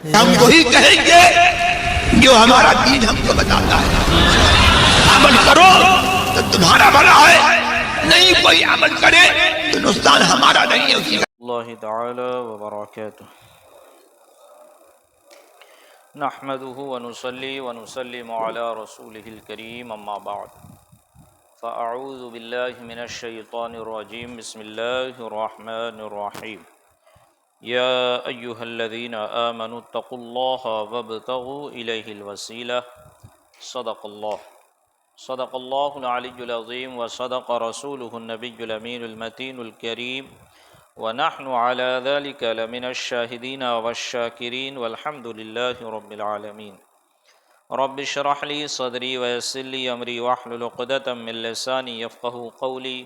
ہم وہی کہیں گے جو ہمارا دین ہم کو بتاتا ہے. عمل کرو تو تمہارا بھلا ہے، نہیں کوئی عمل کرے تو نقصان ہمارا نہیں ہے اسی کا. اللہ تعالی وبرکاتہ. نحمده ونصلي ونسلم على رسوله الكريم اما بعد فاعوذ بالله من الشيطان الرجيم. بسم الله الرحمن الرحيم. يا ايها الذين آمنوا اتقوا الله وابتغوا اليه الوسيلة. صدق الله العلي العظيم وصدق رسوله النبي الأمين المتين الكريم ونحن على ذلك لمن الشاهدين والشاكرين والحمد لله رب العالمين. رب اشرح لي صدري ويسر لي أمري واحلل عقدة من لساني يفقهوا قولي.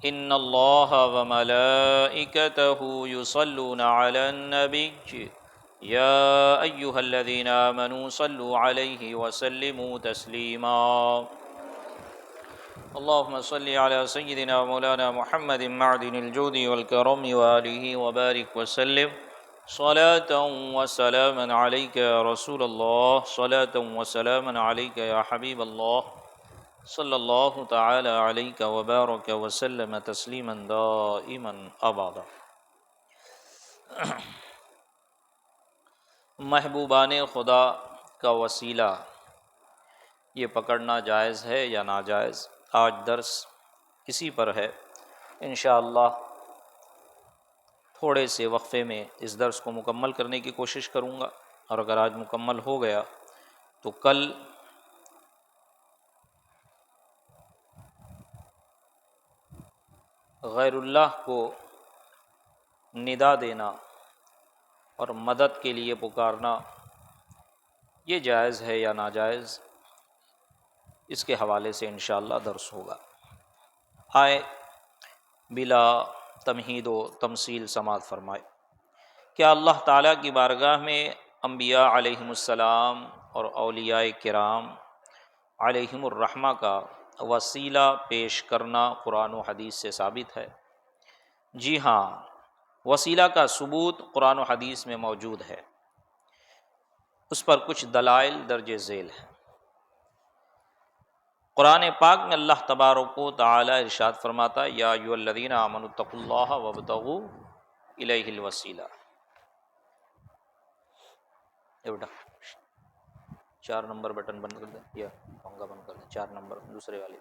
إن الله وملائكته يصلون على النبي يا أيها الذين آمنوا صلوا عليه وسلموا تسليما. اللهم صل على سيدنا ومولانا محمد معدن الجود والكرم وآله وبارك وسلم صلاة وسلاما عليك يا رسول الله، صلاة وسلاما عليك يا حبيب الله، صلى الله تعالى عليك وبارك وسلم تسليما دائما أبدا. محبوبان خدا کا وسیلہ یہ پکڑنا جائز ہے یا ناجائز؟ آج درس اسی پر ہے. انشاءاللہ تھوڑے سے وقفے میں اس درس کو مکمل کرنے کی کوشش کروں گا، اور اگر آج مکمل ہو گیا تو کل غیر اللہ کو ندا دینا اور مدد کے لیے پکارنا یہ جائز ہے یا ناجائز، اس کے حوالے سے انشاءاللہ درس ہوگا. آئے بلا تمہید و تمثیل سماعت فرمائے. کیا اللہ تعالیٰ کی بارگاہ میں انبیاء علیہم السلام اور اولیاء کرام علیہم الرحمہ کا وسیلہ پیش کرنا قرآن و حدیث سے ثابت ہے؟ جی ہاں، وسیلہ کا ثبوت قرآن و حدیث میں موجود ہے. اس پر کچھ دلائل درج ذیل ہیں. قرآن پاک میں اللہ تبارک و تعالی ارشاد فرماتا ہے یا ایھا الذین آمنوا اتقوا اللہ وابتغوا الیہ الوسیلہ. یہ بیٹا 4 نمبر بٹن بند کر دیں، یا پنکھا بند کر دیں. 4 نمبر دوسرے والی.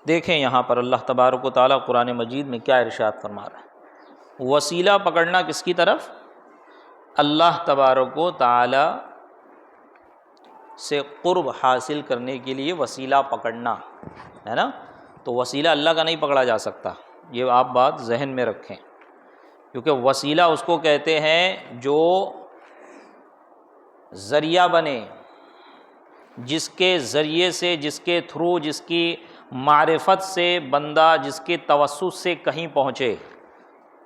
دیکھیں یہاں پر اللہ تبارک و تعالیٰ قرآن مجید میں کیا ارشاد فرما رہا ہے. وسیلہ پکڑنا کس کی طرف؟ اللہ تبارک و تعالی سے قرب حاصل کرنے کے لیے وسیلہ پکڑنا ہے نا. تو وسیلہ اللہ کا نہیں پکڑا جا سکتا، یہ آپ بات ذہن میں رکھیں، کیونکہ وسیلہ اس کو کہتے ہیں جو ذریعہ بنے، جس کے ذریعے سے، جس کے تھرو، جس کی معرفت سے بندہ جس کے توسط سے کہیں پہنچے.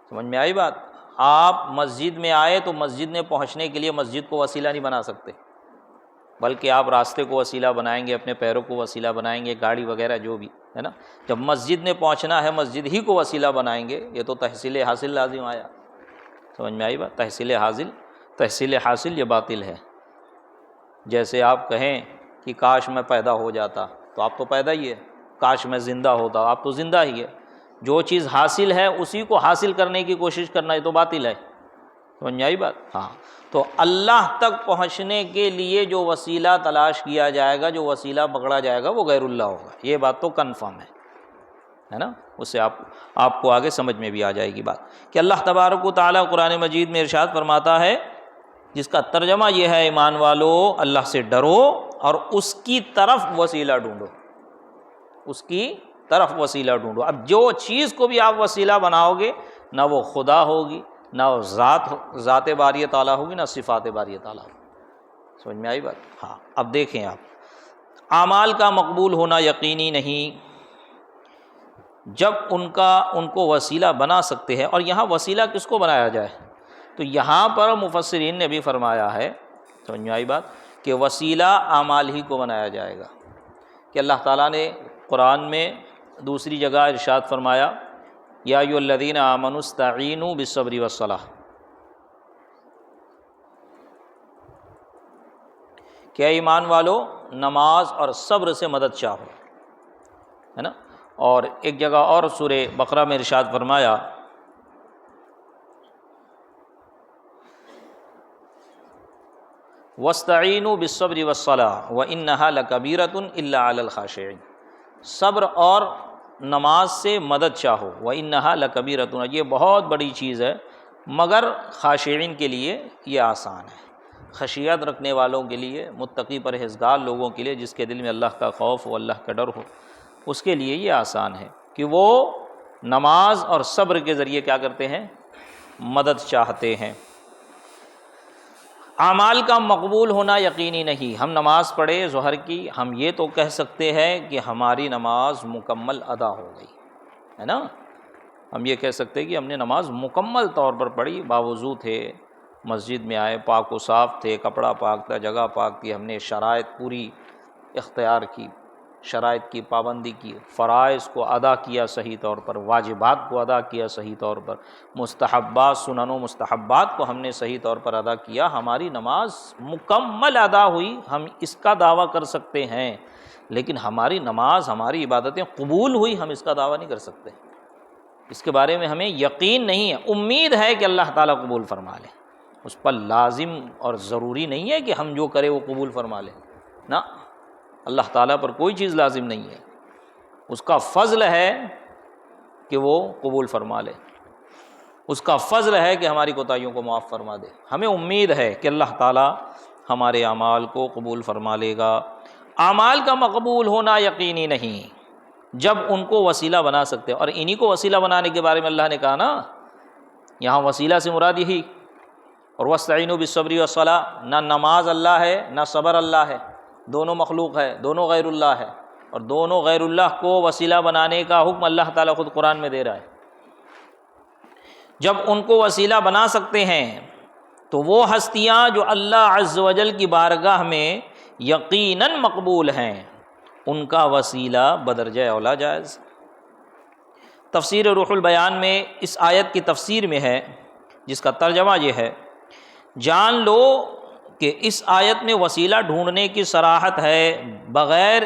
سمجھ میں آئی بات؟ آپ مسجد میں آئے تو مسجد میں پہنچنے کے لیے مسجد کو وسیلہ نہیں بنا سکتے، بلکہ آپ راستے کو وسیلہ بنائیں گے، اپنے پیروں کو وسیلہ بنائیں گے، گاڑی وغیرہ جو بھی ہے نا. جب مسجد میں پہنچنا ہے مسجد ہی کو وسیلہ بنائیں گے. یہ تو تحصیل حاصل لازم آیا. سمجھ میں آئی بات؟ تحصیل حاصل یہ باطل ہے. جیسے آپ کہیں کہ کاش میں پیدا ہو جاتا، تو آپ تو پیدا ہی ہے. کاش میں زندہ ہوتا، آپ تو زندہ ہی ہے. جو چیز حاصل ہے اسی کو حاصل کرنے کی کوشش کرنا یہ تو باطل ہے. سمجھ میں آئی بات؟ ہاں. تو اللہ تک پہنچنے کے لیے جو وسیلہ تلاش کیا جائے گا، جو وسیلہ پکڑا جائے گا، وہ غیر اللہ ہوگا. یہ بات تو کنفرم ہے نا. اس سے آپ کو آگے سمجھ میں بھی آ جائے گی بات کہ اللہ تبارک و تعالیٰ قرآن مجید میں ارشاد فرماتا ہے، جس کا ترجمہ یہ ہے ایمان والو اللہ سے ڈرو اور اس کی طرف وسیلہ ڈھونڈو. اس کی طرف وسیلہ ڈھونڈو. اب جو چیز کو بھی آپ وسیلہ بناؤ گے، نہ وہ خدا ہوگی، نہ وہ ذات باری تعالیٰ ہوگی، نہ صفات باری تعالیٰ ہوگی. سمجھ میں آئی بات؟ ہاں. اب دیکھیں آپ، اعمال کا مقبول ہونا یقینی نہیں جب ان کو وسیلہ بنا سکتے ہیں. اور یہاں وسیلہ کس کو بنایا جائے؟ تو یہاں پر مفسرین نے بھی فرمایا ہے، سمجھ میں آئی بات، کہ وسیلہ اعمال ہی کو بنایا جائے گا. کہ اللہ تعالیٰ نے قرآن میں دوسری جگہ ارشاد فرمایا یا ایھا الذین آمنوا استعینوا بالصبر والصلاۃ، کہ اے ایمان والو نماز اور صبر سے مدد چاہو، ہے نا۔ اور ایک جگہ اور سورہ بقرہ میں ارشاد فرمایا وَاسْتَعِینُوا بِالصَّبْرِ وَالصَّلَاةِ وَإِنَّهَا لَكَبِیرَةٌ إِلَّا عَلَى الْخَاشِعِينَ، صبر اور نماز سے مدد چاہو، وَإِنَّهَا لَكَبِیرَةٌ، یہ بہت بڑی چیز ہے مگر خاشعین کے لیے یہ آسان ہے، خشیت رکھنے والوں کے لیے، متقی پرہیزگار لوگوں کے لیے، جس کے دل میں اللہ کا خوف ہو، اللہ کا ڈر ہو، اس کے لیے یہ آسان ہے کہ وہ نماز اور صبر کے ذریعے کیا کرتے ہیں، مدد چاہتے ہیں۔ اعمال کا مقبول ہونا یقینی نہیں، ہم نماز پڑھے ظہر کی، ہم یہ تو کہہ سکتے ہیں کہ ہماری نماز مکمل ادا ہو گئی ہے نا، ہم یہ کہہ سکتے ہیں کہ ہم نے نماز مکمل طور پر پڑھی، باوضو تھے، مسجد میں آئے، پاک و صاف تھے، کپڑا پاک تھا، جگہ پاک تھی، ہم نے شرائط پوری اختیار کی، شرائط کی پابندی کی، فرائض کو ادا کیا صحیح طور پر، واجبات کو ادا کیا صحیح طور پر، مستحبات سنن و مستحبات کو ہم نے صحیح طور پر ادا کیا، ہماری نماز مکمل ادا ہوئی، ہم اس کا دعویٰ کر سکتے ہیں، لیکن ہماری نماز، ہماری عبادتیں قبول ہوئی، ہم اس کا دعویٰ نہیں کر سکتے، اس کے بارے میں ہمیں یقین نہیں ہے، امید ہے کہ اللہ تعالیٰ قبول فرما لے، اس پر لازم اور ضروری نہیں ہے کہ ہم جو کرے وہ قبول فرما لیں، نہ، اللہ تعالیٰ پر کوئی چیز لازم نہیں ہے، اس کا فضل ہے کہ وہ قبول فرما لے، اس کا فضل ہے کہ ہماری کوتاہیوں کو معاف فرما دے، ہمیں امید ہے کہ اللہ تعالیٰ ہمارے اعمال کو قبول فرما لے گا۔ اعمال کا مقبول ہونا یقینی نہیں جب ان کو وسیلہ بنا سکتے، اور انہی کو وسیلہ بنانے کے بارے میں اللہ نے کہا نا، یہاں وسیلہ سے مراد یہی، اور وَاسْتَعِینُوا بِالصَّبْرِ وَالصَّلَاةِ، نہ نماز اللہ ہے نہ صبر اللہ ہے، دونوں مخلوق ہے، دونوں غیر اللہ ہے، اور دونوں غیر اللہ کو وسیلہ بنانے کا حکم اللہ تعالیٰ خود قرآن میں دے رہا ہے۔ جب ان کو وسیلہ بنا سکتے ہیں تو وہ ہستیاں جو اللہ عز و جل کی بارگاہ میں یقیناً مقبول ہیں، ان کا وسیلہ بدرجہ اولا جائز۔ تفسیر روح البیان میں اس آیت کی تفسیر میں ہے، جس کا ترجمہ یہ ہے، جان لو کہ اس آیت میں وسیلہ ڈھونڈنے کی صراحت ہے، بغیر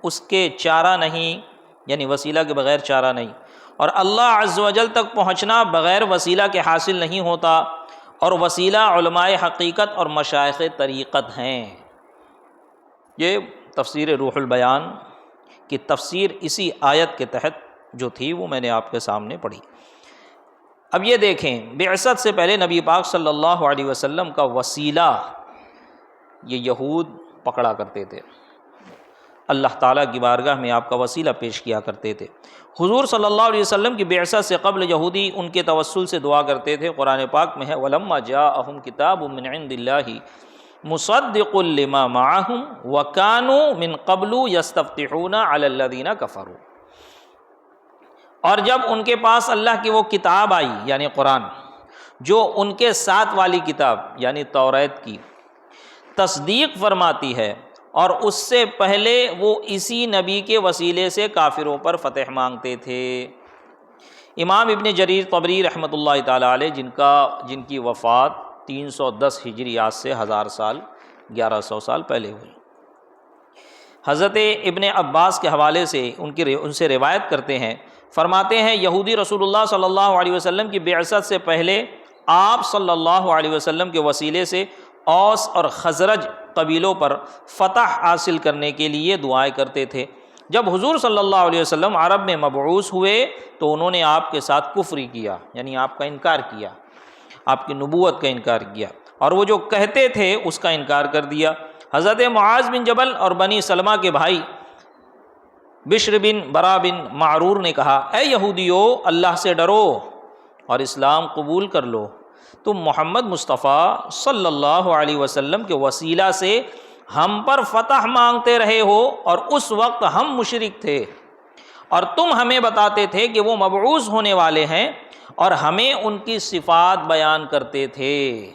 اس کے چارہ نہیں، یعنی وسیلہ کے بغیر چارہ نہیں، اور اللہ عز و جل تک پہنچنا بغیر وسیلہ کے حاصل نہیں ہوتا، اور وسیلہ علماء حقیقت اور مشائخ طریقت ہیں۔ یہ تفسیر روح البیان کی تفسیر اسی آیت کے تحت جو تھی وہ میں نے آپ کے سامنے پڑھی۔ اب یہ دیکھیں، بعثت سے پہلے نبی پاک صلی اللہ علیہ وسلم کا وسیلہ یہ یہود پکڑا کرتے تھے، اللہ تعالیٰ کی بارگاہ میں آپ کا وسیلہ پیش کیا کرتے تھے۔ حضور صلی اللہ علیہ وسلم کی بعثت سے قبل یہودی ان کے توسل سے دعا کرتے تھے، قرآن پاک میں ہے وَلَمَّا جَاءَهُمْ كِتَابٌ مِّنْ عِندِ اللَّهِ مُصَدِّقٌ لِّمَا مَعَهُمْ وَكَانُوا مِن قَبْلُ يَسْتَفْتِحُونَ عَلَى الَّذِينَ كَفَرُوا، اور جب ان کے پاس اللہ کی وہ کتاب آئی یعنی قرآن، جو ان کے ساتھ والی کتاب یعنی توریت کی تصدیق فرماتی ہے، اور اس سے پہلے وہ اسی نبی کے وسیلے سے کافروں پر فتح مانگتے تھے۔ امام ابن جریر طبری رحمۃ اللہ تعالیٰ علیہ، جن کی وفات 310 ہجری، آج سے 1000 سال 1100 سال پہلے ہوئی، حضرت ابن عباس کے حوالے سے ان سے روایت کرتے ہیں، فرماتے ہیں یہودی رسول اللہ صلی اللہ علیہ وسلم کی بعثت سے پہلے آپ صلی اللہ علیہ وسلم کے وسیلے سے اوس اور خزرج قبیلوں پر فتح حاصل کرنے کے لیے دعائیں کرتے تھے۔ جب حضور صلی اللہ علیہ وسلم عرب میں مبعوث ہوئے تو انہوں نے آپ کے ساتھ کفر کیا، یعنی آپ کا انکار کیا، آپ کی نبوت کا انکار کیا، اور وہ جو کہتے تھے اس کا انکار کر دیا۔ حضرت معاذ بن جبل اور بنی سلمہ کے بھائی بشر بن برا بن معرور نے کہا، اے یہودیو، اللہ سے ڈرو اور اسلام قبول کر لو، تم محمد مصطفیٰ صلی اللہ علیہ وسلم کے وسیلہ سے ہم پر فتح مانگتے رہے ہو، اور اس وقت ہم مشرک تھے، اور تم ہمیں بتاتے تھے کہ وہ مبعوث ہونے والے ہیں، اور ہمیں ان کی صفات بیان کرتے تھے،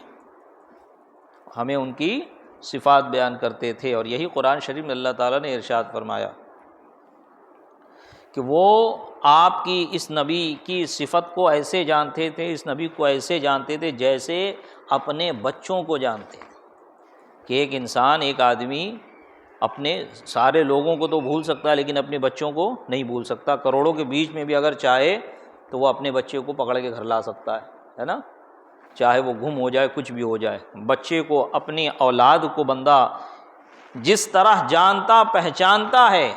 ہمیں ان کی صفات بیان کرتے تھے، اور یہی قرآن شریف میں اللہ تعالیٰ نے ارشاد فرمایا کہ وہ آپ کی اس نبی کی صفت کو ایسے جانتے تھے، اس نبی کو ایسے جانتے تھے جیسے اپنے بچوں کو جانتے تھے، کہ ایک انسان، ایک آدمی اپنے سارے لوگوں کو تو بھول سکتا ہے لیکن اپنے بچوں کو نہیں بھول سکتا۔ کروڑوں کے بیچ میں بھی اگر چاہے تو وہ اپنے بچے کو پکڑ کے گھر لا سکتا ہے نا، چاہے وہ گم ہو جائے، کچھ بھی ہو جائے۔ بچے کو، اپنی اولاد کو بندہ جس طرح جانتا پہچانتا ہے،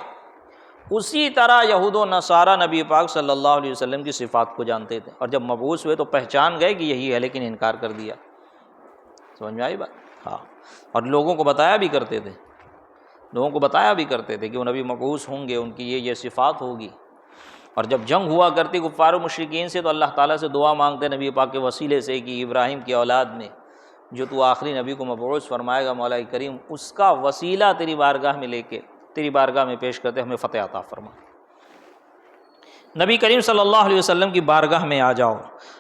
اسی طرح یہود و نصارہ نبی پاک صلی اللہ علیہ وسلم کی صفات کو جانتے تھے، اور جب مبعوث ہوئے تو پہچان گئے کہ یہی ہے، لیکن انکار کر دیا۔ سمجھ میں آئی بات؟ ہاں، اور لوگوں کو بتایا بھی کرتے تھے، لوگوں کو بتایا بھی کرتے تھے کہ وہ نبی مبعوث ہوں گے، ان کی یہ صفات ہوگی۔ اور جب جنگ ہوا کرتی کفار و مشرکین سے تو اللہ تعالیٰ سے دعا مانگتے نبی پاک کے وسیلے سے کہ ابراہیم کی اولاد میں جو تو آخری نبی کو مبعوث فرمائے گا مولا کریم، اس کا وسیلہ تیری بارگاہ میں لے کے تیری بارگاہ میں پیش کرتے، ہمیں فتح عطا فرما۔ نبی کریم صلی اللہ علیہ وسلم کی بارگاہ میں آ جاؤ۔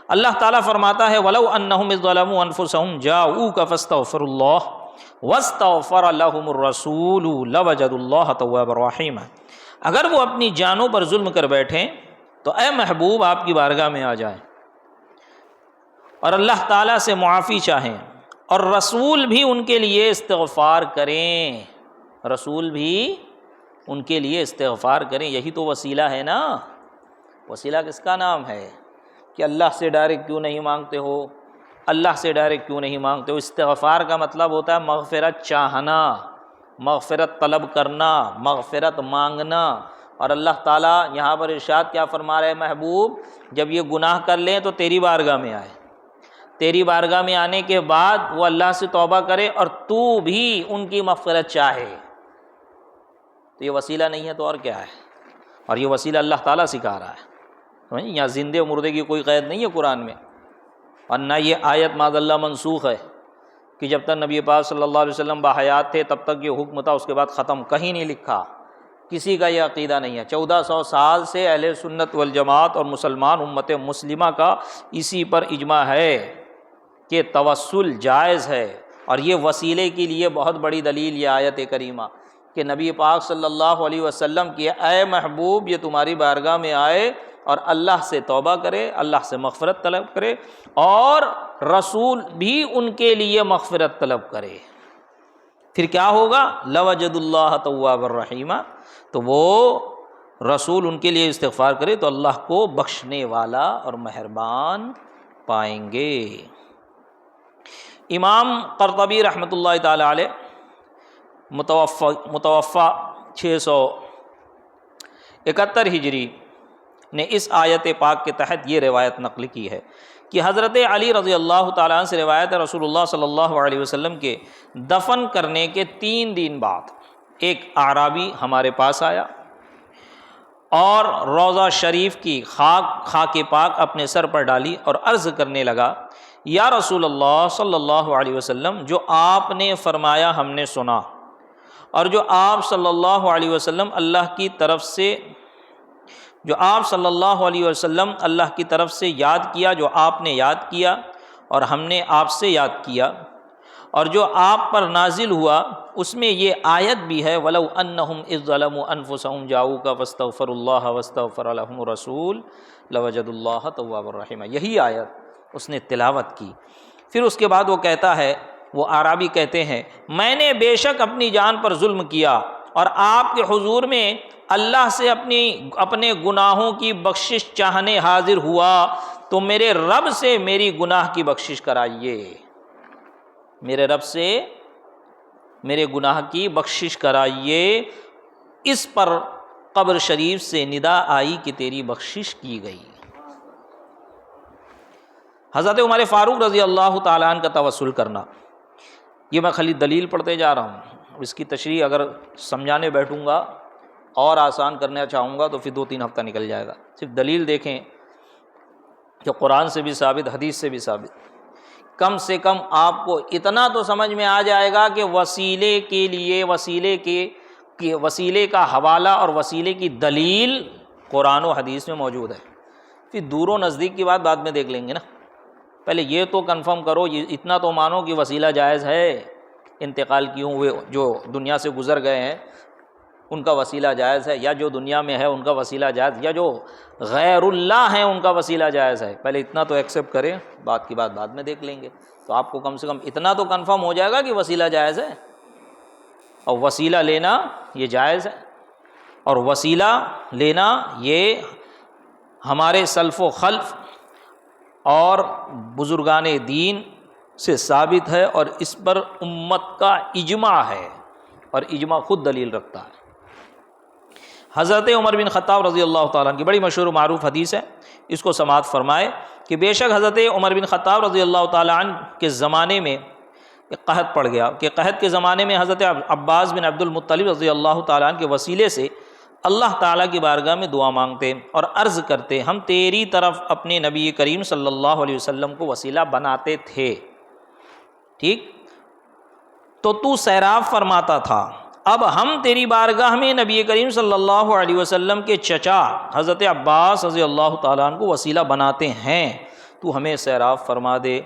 اللہ تعالیٰ فرماتا ہے وَلَوْ أَنَّهُمْ إِذْ ظَلَمُوا أَنفُسَهُمْ جَاءُوكَ فَاسْتَغْفَرُوا اللَّهَ وَاسْتَغْفَرَ لَهُمُ الرَّسُولُ لَوَجَدُوا اللَّهَ تَوَّابًا رَحِيمًا۔ اگر وہ اپنی جانوں پر ظلم کر بیٹھیں تو اے محبوب آپ کی بارگاہ میں آ جائیں اور اللہ تعالیٰ سے معافی چاہیں، اور رسول بھی ان کے لیے استغفار کریں، رسول بھی ان کے لیے استغفار کریں۔ یہی تو وسیلہ ہے نا۔ وسیلہ کس کا نام ہے؟ کہ اللہ سے ڈائریکٹ کیوں نہیں مانگتے ہو، اللہ سے ڈائریکٹ کیوں نہیں مانگتے ہو؟ استغفار کا مطلب ہوتا ہے مغفرت چاہنا، مغفرت طلب کرنا، مغفرت مانگنا۔ اور اللہ تعالیٰ یہاں پر ارشاد کیا فرما رہے ہیں؟ محبوب جب یہ گناہ کر لیں تو تیری بارگاہ میں آئے، تیری بارگاہ میں آنے کے بعد وہ اللہ سے توبہ کرے اور تو بھی ان کی مغفرت چاہے۔ تو یہ وسیلہ نہیں ہے تو اور کیا ہے؟ اور یہ وسیلہ اللہ تعالیٰ سکھا رہا ہے۔ یہاں زندے و مردے کی کوئی قید نہیں ہے قرآن میں، اور نہ یہ آیت معاذ اللہ منسوخ ہے کہ جب تک نبی پاک صلی اللہ علیہ وسلم باحیات تھے تب تک یہ حکم تھا، اس کے بعد ختم، کہیں نہیں لکھا، کسی کا یہ عقیدہ نہیں ہے۔ 1400 سال سے اہل سنت والجماعت اور مسلمان امت مسلمہ کا اسی پر اجماع ہے کہ توسل جائز ہے، اور یہ وسیلے کے لیے بہت بڑی دلیل یہ آیت کریمہ کہ نبی پاک صلی اللہ علیہ وسلم کی اے محبوب یہ تمہاری بارگاہ میں آئے اور اللہ سے توبہ کرے، اللہ سے مغفرت طلب کرے، اور رسول بھی ان کے لیے مغفرت طلب کرے، پھر کیا ہوگا؟ لَوَجَدُوا اللَّهَ تَوَّابًا رَحِيمًا۔ تو وہ رسول ان کے لیے استغفار کرے تو اللہ کو بخشنے والا اور مہربان پائیں گے۔ امام قرطبی رحمۃ اللہ تعالی علیہ متوفہ 671 ہجری نے اس آیت پاک کے تحت یہ روایت نقل کی ہے کہ حضرت علی رضی اللہ تعالیٰ عنہ سے روایت ہے رسول اللہ صلی اللہ علیہ وسلم کے دفن کرنے کے 3 دن بعد ایک اعرابی ہمارے پاس آیا اور روضہ شریف کی خاک پاک اپنے سر پر ڈالی اور عرض کرنے لگا یا رسول اللہ صلی اللہ علیہ وسلم، جو آپ نے فرمایا ہم نے سنا، اور جو آپ صلی اللہ علیہ وسلم اللہ کی طرف سے اللہ کی طرف سے یاد کیا، جو آپ نے یاد کیا اور ہم نے آپ سے یاد کیا، اور جو آپ پر نازل ہوا اس میں یہ آیت بھی ہے وَلَوْ أَنَّهُمْ إِذْ ظَلَمُوا أَنفُسَهُمْ جَاءُوكَ فَاسْتَغْفَرُوا اللَّهَ وَاسْتَغْفَرَ لَهُمُ الرَّسُولُ لَوَجَدُوا اللَّهَ تَوَّابًا رَحِيمًا۔ یہی آیت اس نے تلاوت کی۔ پھر اس کے بعد وہ کہتا ہے، وہ اعرابی کہتے ہیں میں نے بے شک اپنی جان پر ظلم کیا اور آپ کے حضور میں اللہ سے اپنے گناہوں کی بخشش چاہنے حاضر ہوا، تو میرے رب سے میری گناہ کی بخشش کرائیے، میرے رب سے میرے گناہ کی بخشش کرائیے۔ اس پر قبر شریف سے ندا آئی کہ تیری بخشش کی گئی۔ حضرت عمر فاروق رضی اللہ تعالیٰ عنہ کا توسل کرنا، یہ میں خالی دلیل پڑھتے جا رہا ہوں، اس کی تشریح اگر سمجھانے بیٹھوں گا اور آسان کرنا چاہوں گا تو پھر 2-3 ہفتہ نکل جائے گا۔ صرف دلیل دیکھیں کہ قرآن سے بھی ثابت، حدیث سے بھی ثابت، کم سے کم آپ کو اتنا تو سمجھ میں آ جائے گا کہ وسیلے کے لیے وسیلے کا حوالہ اور وسیلے کی دلیل قرآن و حدیث میں موجود ہے۔ پھر دور و نزدیک کی بات بعد میں دیکھ لیں گے نا، پہلے یہ تو کنفرم کرو، یہ اتنا تو مانو کہ وسیلہ جائز ہے۔ انتقال کیے ہوئے جو دنیا سے گزر گئے ہیں ان کا وسیلہ جائز ہے، یا جو دنیا میں ہے ان کا وسیلہ جائز، یا جو غیر اللہ ہیں ان کا وسیلہ جائز ہے؟ پہلے اتنا تو ایکسیپٹ کریں، بات کی بات بعد میں دیکھ لیں گے۔ تو آپ کو کم سے کم اتنا تو کنفرم ہو جائے گا کہ وسیلہ جائز ہے، اور وسیلہ لینا یہ جائز ہے، اور وسیلہ لینا یہ ہمارے سلف و خلف اور بزرگان دین سے ثابت ہے، اور اس پر امت کا اجماع ہے، اور اجماع خود دلیل رکھتا ہے۔ حضرت عمر بن خطاب رضی اللہ تعالیٰ عنہ کی بڑی مشہور و معروف حدیث ہے، اس کو سماعت فرمائے کہ بے شک حضرت عمر بن خطاب رضی اللہ تعالیٰ عنہ کے زمانے میں ایک قحط پڑ گیا، کہ قحط کے زمانے میں حضرت عباس بن عبد المطلب رضی اللہ تعالیٰ عنہ کے وسیلے سے اللہ تعالیٰ کی بارگاہ میں دعا مانگتے اور عرض کرتے، ہم تیری طرف اپنے نبی کریم صلی اللہ علیہ وسلم کو وسیلہ بناتے تھے، ٹھیک، تو سیراب فرماتا تھا، اب ہم تیری بارگاہ میں نبی کریم صلی اللہ علیہ وسلم کے چچا حضرت عباس رضی اللہ تعالیٰ عنہ کو وسیلہ بناتے ہیں، تو ہمیں سیراب فرما دے۔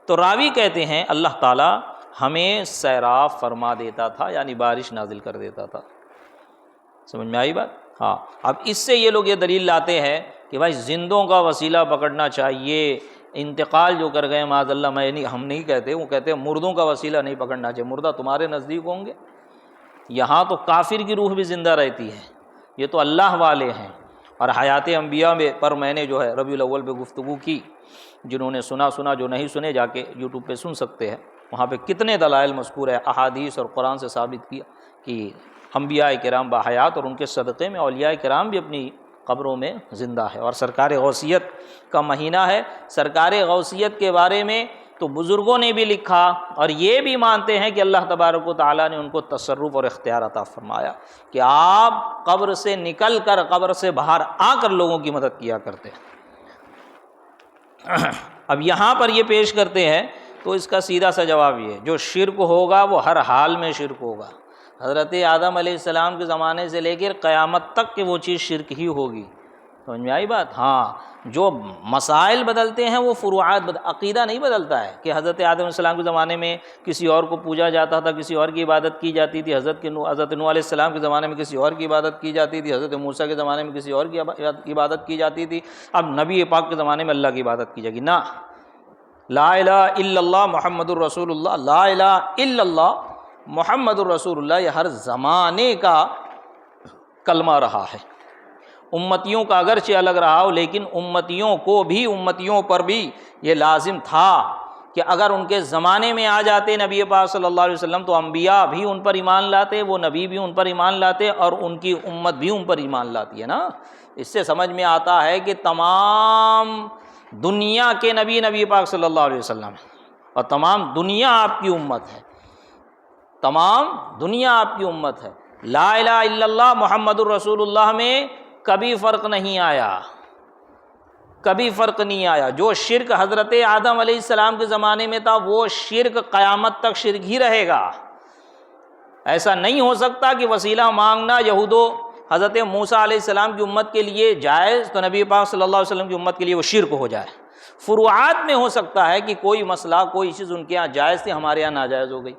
تو راوی کہتے ہیں اللہ تعالیٰ ہمیں سیراب فرما دیتا تھا، یعنی بارش نازل کر دیتا تھا۔ سمجھ میں آئی بات؟ ہاں، اب اس سے یہ لوگ یہ دلیل لاتے ہیں کہ بھائی زندوں کا وسیلہ پکڑنا چاہیے، انتقال جو کر گئے معاذ اللہ، ہم نہیں کہتے، وہ کہتے ہیں مردوں کا وسیلہ نہیں پکڑنا چاہیے، مردہ تمہارے نزدیک ہوں گے؟ یہاں تو کافر کی روح بھی زندہ رہتی ہے، یہ تو اللہ والے ہیں۔ اور حیات انبیاء پر میں نے جو ہے ربیع الاول پہ گفتگو کی، جنہوں نے سنا، جو نہیں سنے جا کے یوٹیوب پہ سن سکتے ہیں، وہاں پہ کتنے دلائل مذکور ہے، احادیث اور قرآن سے ثابت کیا کہ انبیاء کرام باحیات، اور ان کے صدقے میں اولیاء کرام بھی اپنی قبروں میں زندہ ہے۔ اور سرکار غوثیت کا مہینہ ہے، سرکار غوثیت کے بارے میں تو بزرگوں نے بھی لکھا، اور یہ بھی مانتے ہیں کہ اللہ تبارک و تعالیٰ نے ان کو تصرف اور اختیار عطا فرمایا کہ آپ قبر سے نکل کر قبر سے باہر آ کر لوگوں کی مدد کیا کرتے ہیں۔ اب یہاں پر یہ پیش کرتے ہیں تو اس کا سیدھا سا جواب یہ ہے، جو شرک ہوگا وہ ہر حال میں شرک ہوگا، حضرت آدم علیہ السلام کے زمانے سے لے کر قیامت تک کہ وہ چیز شرک ہی ہوگی۔ سمجھ میں آئی بات؟ ہاں، جو مسائل بدلتے ہیں وہ فروعات عقیدہ نہیں بدلتا ہے، کہ حضرت آدم علیہ السلام کے زمانے میں کسی اور کو پوجا جاتا تھا، کسی اور کی عبادت کی جاتی تھی، حضرت نوح علیہ السلام کے زمانے میں کسی اور کی عبادت کی جاتی تھی، حضرت موسیٰ کے زمانے میں کسی اور کی عبادت کی جاتی تھی، اب نبی پاک کے زمانے میں اللہ کی عبادت کی جائے گی۔ نہ، لا الہ الا اللہ محمد الرسول اللہ، لا الہ الا اللہ محمد الرسول اللہ، یہ ہر زمانے کا کلمہ رہا ہے۔ امتیوں کا اگرچہ الگ رہا ہو، لیکن امتیوں پر بھی یہ لازم تھا کہ اگر ان کے زمانے میں آ جاتے نبی پاک صلی اللہ علیہ وسلم تو انبیاء بھی ان پر ایمان لاتے، وہ نبی بھی ان پر ایمان لاتے، اور ان کی امت بھی ان پر ایمان لاتی ہے نا۔ اس سے سمجھ میں آتا ہے کہ تمام دنیا کے نبی پاک صلی اللہ علیہ وسلم ہے، اور تمام دنیا آپ کی امت ہے، تمام دنیا آپ کی امت ہے۔ لا الہ الا اللہ محمد الرسول اللہ میں کبھی فرق نہیں آیا، کبھی فرق نہیں آیا۔ جو شرک حضرت آدم علیہ السلام کے زمانے میں تھا وہ شرک قیامت تک شرک ہی رہے گا۔ ایسا نہیں ہو سکتا کہ وسیلہ مانگنا یہود و حضرت موسیٰ علیہ السلام کی امت کے لیے جائز تو نبی پاک صلی اللہ علیہ وسلم کی امت کے لیے وہ شرک ہو جائے۔ فروعات میں ہو سکتا ہے کہ کوئی مسئلہ، کوئی چیز ان کے ہاں جائز تھی، ہمارے ہاں ناجائز ہو گئی۔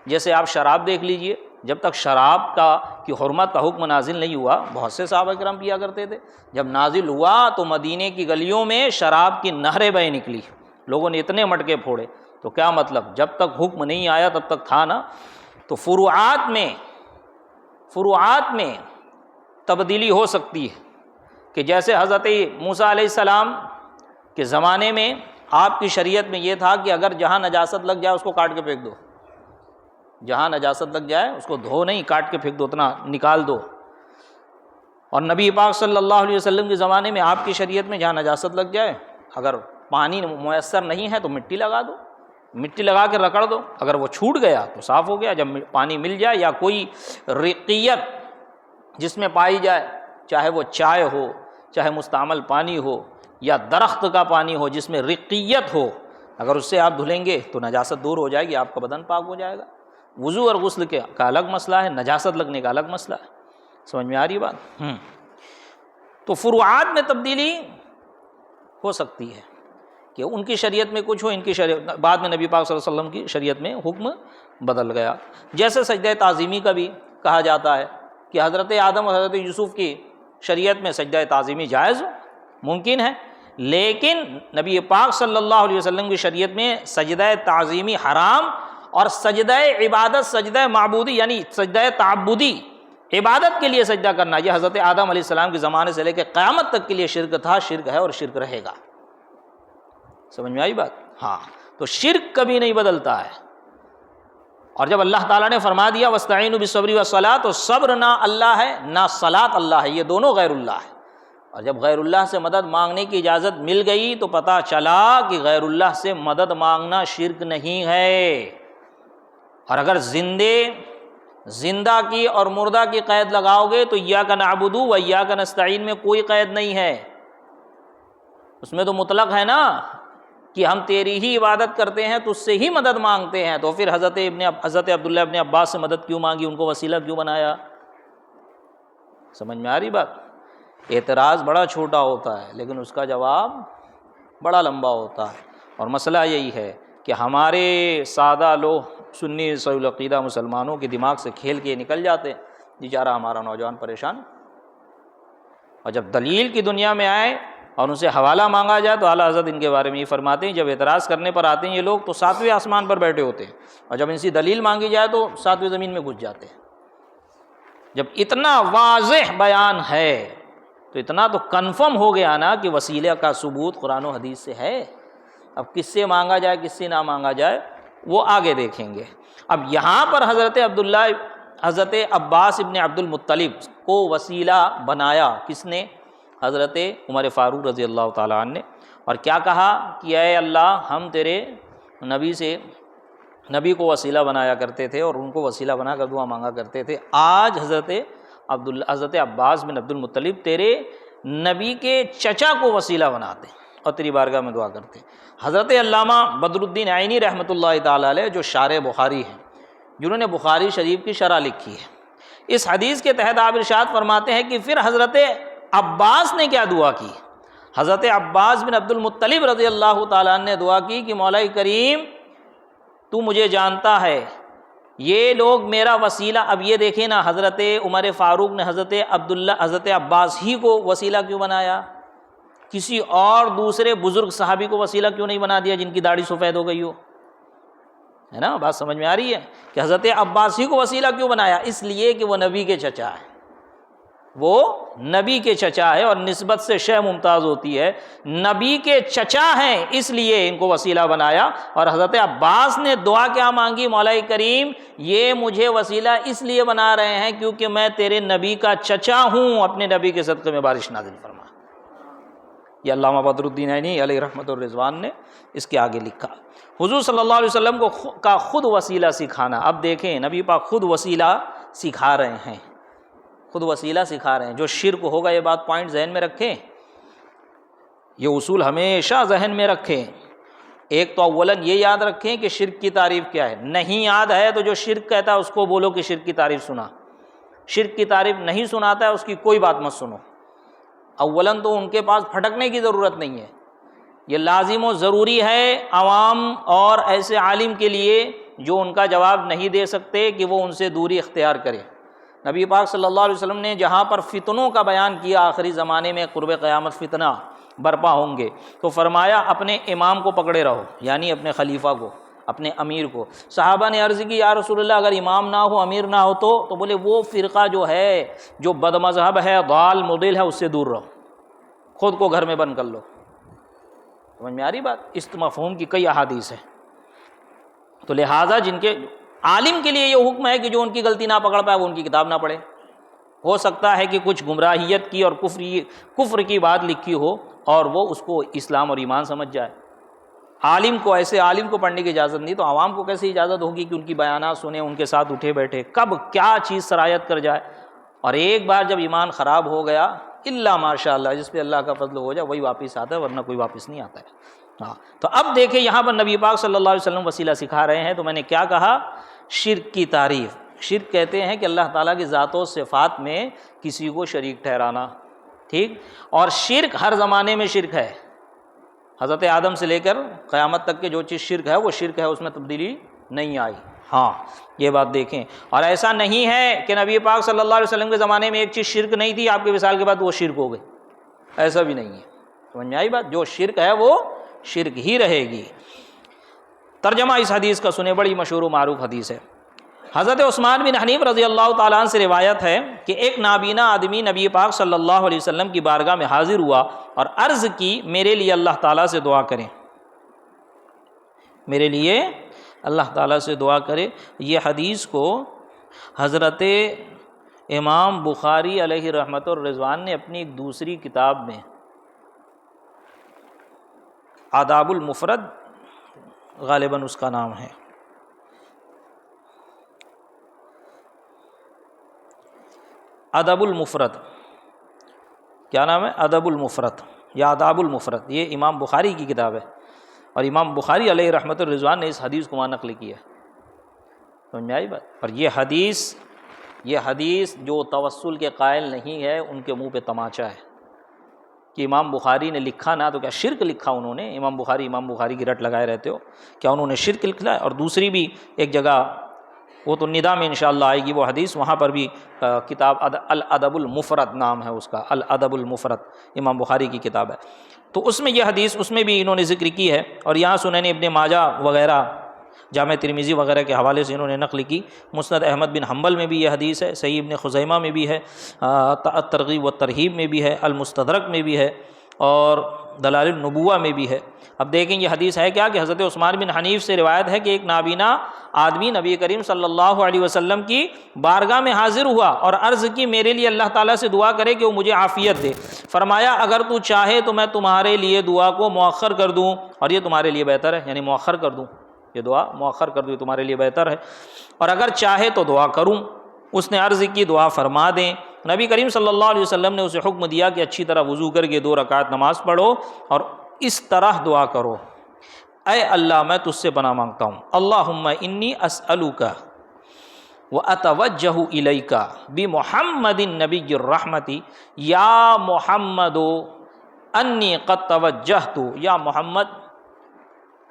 جیسے آپ شراب دیکھ لیجئے، جب تک شراب کی حرمت کا حکم نازل نہیں ہوا، بہت سے صحابہ کرام پیا کرتے تھے۔ جب نازل ہوا تو مدینے کی گلیوں میں شراب کی نہریں بہہ نکلی، لوگوں نے اتنے مٹکے پھوڑے۔ تو کیا مطلب؟ جب تک حکم نہیں آیا تب تک تھا نا۔ تو فروعات میں تبدیلی ہو سکتی ہے، کہ جیسے حضرت موسیٰ علیہ السلام کے زمانے میں آپ کی شریعت میں یہ تھا کہ اگر جہاں نجاست لگ جائے اس کو کاٹ کے پھینک دو، جہاں نجاست لگ جائے اس کو دھو نہیں، کاٹ کے پھینک دو، اتنا نکال دو۔ اور نبی پاک صلی اللہ علیہ وسلم کے زمانے میں آپ کی شریعت میں جہاں نجاست لگ جائے، اگر پانی میسر نہیں ہے تو مٹی لگا دو، مٹی لگا کے رگڑ دو، اگر وہ چھوٹ گیا تو صاف ہو گیا۔ جب پانی مل جائے یا کوئی رقیت جس میں پائی جائے، چاہے وہ چائے ہو، چاہے مستعمل پانی ہو، یا درخت کا پانی ہو جس میں رقیت ہو، اگر اس سے آپ دھلیں گے تو نجاست دور ہو جائے گی، آپ کا بدن پاک ہو جائے گا۔ وضو اور غسل کا الگ مسئلہ ہے، نجاست لگنے کا الگ مسئلہ ہے۔ سمجھ میں آ رہی بات؟ تو فروعات میں تبدیلی ہو سکتی ہے کہ ان کی شریعت میں کچھ ہو، ان کی شریعت بعد میں نبی پاک صلی اللہ علیہ وسلم کی شریعت میں حکم بدل گیا۔ جیسے سجدہ تعظیمی کا بھی کہا جاتا ہے کہ حضرت آدم اور حضرت یوسف کی شریعت میں سجدہ تعظیمی جائز ہو؟ ممکن ہے، لیکن نبی پاک صلی اللہ علیہ وسلم کی شریعت میں سجدہ تعظیمی حرام، اور سجدہ عبادت، سجدہ معبودی یعنی سجدہ تعبدی، عبادت کے لیے سجدہ کرنا، یہ حضرت آدم علیہ السلام کے زمانے سے لے کے قیامت تک کے لیے شرک تھا، شرک ہے اور شرک رہے گا۔ سمجھ میں آئی بات؟ ہاں، تو شرک کبھی نہیں بدلتا ہے۔ اور جب اللہ تعالیٰ نے فرما دیا وَاسْتَعِينُوا بِالصَّبْرِ وَالصَّلَاةِ، تو صبر نہ اللہ ہے نہ صلاۃ اللہ ہے، یہ دونوں غیر اللہ ہے۔ اور جب غیر اللہ سے مدد مانگنے کی اجازت مل گئی تو پتہ چلا کہ غیر اللہ سے مدد مانگنا شرک نہیں ہے۔ اور اگر زندہ کی اور مردہ کی قید لگاؤ گے تو ایاک نعبد و ایاک نستعین میں کوئی قید نہیں ہے، اس میں تو مطلق ہے نا کہ ہم تیری ہی عبادت کرتے ہیں، تجھ سے ہی مدد مانگتے ہیں۔ تو پھر حضرت عبداللہ ابن عباس سے مدد کیوں مانگی، ان کو وسیلہ کیوں بنایا؟ سمجھ میں آ رہی بات؟ اعتراض بڑا چھوٹا ہوتا ہے لیکن اس کا جواب بڑا لمبا ہوتا ہے۔ اور مسئلہ یہی ہے کہ ہمارے سادہ لوگ سنی صحیح العقیدہ مسلمانوں کے دماغ سے کھیل کے نکل جاتے، بیچارہ ہمارا نوجوان پریشان۔ اور جب دلیل کی دنیا میں آئے اور ان سے حوالہ مانگا جائے تو اعلیٰ حضرت ان کے بارے میں یہ فرماتے ہیں، جب اعتراض کرنے پر آتے ہیں یہ لوگ تو 7ویں آسمان پر بیٹھے ہوتے ہیں، اور جب ان سے دلیل مانگی جائے تو 7ویں زمین میں گھس جاتے ہیں۔ جب اتنا واضح بیان ہے تو اتنا تو کنفرم ہو گیا نا کہ وسیلہ کا ثبوت قرآن و حدیث سے ہے۔ اب کس سے مانگا جائے کس سے نہ مانگا جائے وہ آگے دیکھیں گے۔ اب یہاں پر حضرت عباس ابن عبد المطلب کو وسیلہ بنایا کس نے؟ حضرت عمر فاروق رضی اللہ تعالیٰ عنہ نے، اور کیا کہا کہ اے اللہ ہم تیرے نبی کو وسیلہ بنایا کرتے تھے اور ان کو وسیلہ بنا کر دعا مانگا کرتے تھے، آج حضرت عباس بن عبد المطلب تیرے نبی کے چچا کو وسیلہ بناتے اور تیری بارگاہ میں دعا کرتے۔ حضرت علامہ بدر الدین عینی رحمۃ اللہ تعالیٰ علیہ جو شارح بخاری ہیں، جنہوں نے بخاری شریف کی شرح لکھی ہے، اس حدیث کے تحت آپ ارشاد فرماتے ہیں کہ پھر حضرت عباس نے کیا دعا کی؟ حضرت عباس بن عبد المطلب رضی اللہ تعالیٰ عنہ نے دعا کی کہ مولا کریم تو مجھے جانتا ہے، یہ لوگ میرا وسیلہ، اب یہ دیکھیں نا حضرت عمر فاروق نے حضرت عباس ہی کو وسیلہ کیوں بنایا؟ کسی اور دوسرے بزرگ صحابی کو وسیلہ کیوں نہیں بنا دیا جن کی داڑھی سفید ہو گئی ہو؟ ہے نا بات سمجھ میں آ رہی ہے کہ حضرت عباس ہی کو وسیلہ کیوں بنایا؟ اس لیے کہ وہ نبی کے چچا ہے، وہ نبی کے چچا ہے، اور نسبت سے شے ممتاز ہوتی ہے، نبی کے چچا ہیں اس لیے ان کو وسیلہ بنایا۔ اور حضرت عباس نے دعا کیا مانگی؟ مولا کریم یہ مجھے وسیلہ اس لیے بنا رہے ہیں کیونکہ میں تیرے نبی کا چچا ہوں، اپنے نبی کے صدقے میں بارش نازل فرما۔ یہ علامہ بدر الدین عینی علیہ رحمۃ الرضوان نے اس کے آگے لکھا۔ حضور صلی اللہ علیہ وسلم کا خود وسیلہ سکھانا، اب دیکھیں نبی پاک خود وسیلہ سکھا رہے ہیں، خود وسیلہ سکھا رہے ہیں۔ جو شرک ہوگا یہ بات پوائنٹ ذہن میں رکھیں، یہ اصول ہمیشہ ذہن میں رکھیں۔ ایک تو اولاً یہ یاد رکھیں کہ شرک کی تعریف کیا ہے، نہیں یاد ہے تو جو شرک کہتا ہے اس کو بولو کہ شرک کی تعریف سنا، شرک کی تعریف نہیں سناتا ہے اس کی کوئی بات مت سنو۔ اولاً تو ان کے پاس پھٹکنے کی ضرورت نہیں ہے، یہ لازم و ضروری ہے عوام اور ایسے عالم کے لیے جو ان کا جواب نہیں دے سکتے کہ وہ ان سے دوری اختیار کرے۔ نبی پاک صلی اللہ علیہ وسلم نے جہاں پر فتنوں کا بیان کیا، آخری زمانے میں قرب قیامت فتنہ برپا ہوں گے، تو فرمایا اپنے امام کو پکڑے رہو، یعنی اپنے خلیفہ کو، اپنے امیر کو۔ صحابہ نے عرض کی یا رسول اللہ اگر امام نہ ہو امیر نہ ہو تو بولے وہ فرقہ جو ہے جو بد مذہب ہے ضال مضل ہے اس سے دور رہو، خود کو گھر میں بند کر لو۔ سمجھ میں آ رہی بات؟ اس مفہوم کی کئی احادیث ہیں۔ تو لہٰذا جن کے عالم کے لیے یہ حکم ہے کہ جو ان کی غلطی نہ پکڑ پائے وہ ان کی کتاب نہ پڑھے۔ ہو سکتا ہے کہ کچھ گمراہیت کی اور کفر کی بات لکھی ہو اور وہ اس کو اسلام اور ایمان سمجھ جائے۔ عالم کو، ایسے عالم کو پڑھنے کی اجازت نہیں، تو عوام کو کیسے اجازت ہوگی کہ ان کی بیانات سنیں، ان کے ساتھ اٹھے بیٹھے؟ کب کیا چیز سرایت کر جائے، اور ایک بار جب ایمان خراب ہو گیا الا ماشاء اللہ جس پہ اللہ کا فضل ہو جائے وہی واپس آتا ہے، ورنہ کوئی واپس نہیں آتا ہے۔ ہاں تو اب دیکھیں یہاں پر نبی پاک صلی اللہ علیہ وسلم وسیلہ سکھا رہے ہیں، تو میں نے کیا کہا؟ شرک کی تعریف۔ شرک کہتے ہیں کہ اللہ تعالیٰ کی ذات و صفات میں کسی کو شریک ٹھہرانا، ٹھیک؟ اور شرک ہر زمانے میں شرک ہے، حضرت آدم سے لے کر قیامت تک کے جو چیز شرک ہے وہ شرک ہے، اس میں تبدیلی نہیں آئی۔ ہاں یہ بات دیکھیں، اور ایسا نہیں ہے کہ نبی پاک صلی اللہ علیہ وسلم کے زمانے میں ایک چیز شرک نہیں تھی، آپ کے وصال کے بعد وہ شرک ہو گئی، ایسا بھی نہیں ہے۔ سمجھ میں آئی بات؟ جو شرک ہے وہ شرک ہی رہے گی۔ ترجمہ اس حدیث کا سنیں، بڑی مشہور و معروف حدیث ہے۔ حضرت عثمان بن حنیف رضی اللہ تعالیٰ عنہ سے روایت ہے کہ ایک نابینا آدمی نبی پاک صلی اللہ علیہ وسلم کی بارگاہ میں حاضر ہوا اور عرض کی میرے لیے اللہ تعالیٰ سے دعا کریں، میرے لیے اللہ تعالیٰ سے دعا کرے۔ یہ حدیث کو حضرت امام بخاری علیہ رحمت الرضوان نے اپنی ایک دوسری کتاب میں آداب المفرد غالباً اس کا نام ہے، ادب المفرد، کیا نام ہے؟ ادب المفرد یا آداب المفرد، یہ امام بخاری کی کتاب ہے، اور امام بخاری علیہ رحمت الرضوان نے اس حدیث کو وہاں نقل کیا ہے۔ سمجھ میں آئی بات؟ اور یہ حدیث جو توسل کے قائل نہیں ہے ان کے منہ پہ تماچا ہے کہ امام بخاری نے لکھا نہ تو کیا شرک لکھا انہوں نے؟ امام بخاری کی رٹ لگائے رہتے ہو، کیا انہوں نے شرک لکھا ہے؟ اور دوسری بھی ایک جگہ، وہ تو ندا میں انشاءاللہ آئے گی وہ حدیث، وہاں پر بھی کتاب الادب المفرد نام ہے اس کا، الادب المفرد امام بخاری کی کتاب ہے، تو اس میں یہ حدیث اس میں بھی انہوں نے ذکر کی ہے، اور یہاں سنن ابن ماجہ وغیرہ، جامع ترمذی وغیرہ کے حوالے سے انہوں نے نقل کی۔ مسند احمد بن حنبل میں بھی یہ حدیث ہے، صحیح ابن خزیمہ میں بھی ہے، الترغیب والترہیب میں بھی ہے، المستدرک میں بھی ہے، اور دلائل النبوہ میں بھی ہے۔ اب دیکھیں یہ حدیث ہے کیا کہ حضرت عثمان بن حنیف سے روایت ہے کہ ایک نابینا آدمی نبی کریم صلی اللہ علیہ وسلم کی بارگاہ میں حاضر ہوا اور عرض کی میرے لیے اللہ تعالیٰ سے دعا کرے کہ وہ مجھے عافیت دے۔ فرمایا اگر تو چاہے تو میں تمہارے لیے دعا کو مؤخر کر دوں، اور یہ تمہارے لیے بہتر ہے، یعنی مؤخر کر دوں، یہ دعا مؤخر کر دوں، یہ تمہارے لیے بہتر ہے، اور اگر چاہے تو دعا کروں۔ اس نے عرض کی دعا فرما دیں۔ نبی کریم صلی اللہ علیہ وسلم نے اسے حکم دیا کہ اچھی طرح وضو کر کے 2 رکعت نماز پڑھو اور اس طرح دعا کرو، اے اللہ میں تجھ سے پناہ مانگتا ہوں، اللہم انی اسألک واتوجہ الیک بمحمد النبی الرحمت یا محمد انی قد توجہت۔ یا محمد،